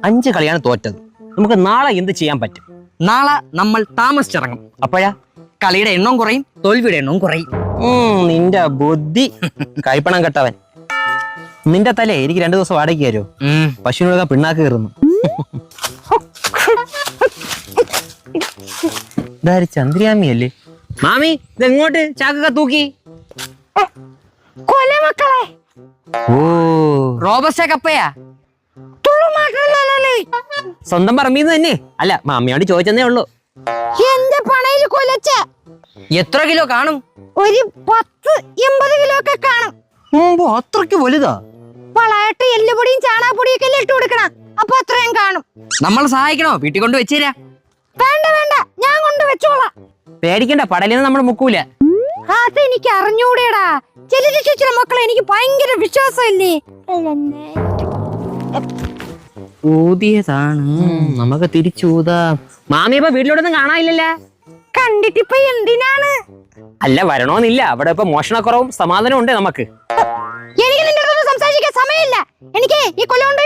5 കളിയാണ് തോറ്റത്. നമുക്ക് നാളെ എന്ത് ചെയ്യാൻ പറ്റും? നാളെ നമ്മൾ താമസിച്ചിറങ്ങും. അപ്പോഴാ കളിയുടെ എണ്ണവും കുറയും, തോൽവിയുടെ എണ്ണവും കുറയും. നിന്റെ ബുദ്ധി കൈപ്പണം കെട്ടവൻ. നിന്റെ തലേ എനിക്ക് 2 ദിവസം വാടകയ്ക്ക് തരുമോ? പശുവിനൊക്കെ പിണ്ണാക്ക് കയറുന്നു. ഇതാര് ചന്ദ്രയാമിയല്ലേ? മാമി ഇതെങ്ങോട്ട് ചാക്കൊക്കെ തൂക്കി? കൊലമക്കളെ ഓ റോബസ്റ്റ കപ്പയാ. സ്വന്തം പറമ്പീന്ന് തന്നെ. അല്ല മാമിയോട് ചോദിച്ചെന്നേ ഉള്ളൂ. എന്റെ പണയിൽ കൊലച്ച എത്ര കിലോ കാണും? ഒരു 10-80 കിലോ ഒക്കെ കാണും. അത്രയ്ക്ക് വലുതാ? വളായിട്ട് എല്ലുപൊടിയും ചാണകപ്പൊടിയും ഒക്കെ ഇട്ട് കൊടുക്കണം. അപ്പൊ അത്രയും കാണും. നമ്മൾ സഹായിക്കണോ? വീട്ടിൽ കൊണ്ട് വെച്ചേരാ. വേണ്ട വേണ്ട, ഞാൻ കൊണ്ട് വെച്ചോളാം. പേടിക്കണ്ട, പടലിന്ന് നമ്മൾ മുക്കൂല. അതെനിക്ക് അറിഞ്ഞൂടേടാ. ചില മക്കളെ എനിക്ക് ഭയങ്കര വിശ്വാസമല്ലേ. ഊതിയതാണ്, നമുക്ക് തിരിച്ചൂതാം. മാമി ഇപ്പൊ വീട്ടിലോട്ടൊന്നും കാണാനില്ലല്ലേ? കണ്ടിട്ടിപ്പൊ എന്തിനാണ്? അല്ല വരണോന്നില്ല, അവിടെ ഇപ്പൊ മോഷണക്കുറവും സമാധാനവും ഉണ്ട് നമുക്ക്. എനിക്ക് നിന്റെ അടുത്തൊന്നും സംസാരിക്കാൻ സമയമില്ല. എനിക്ക് ഈ കൊല കൊണ്ട്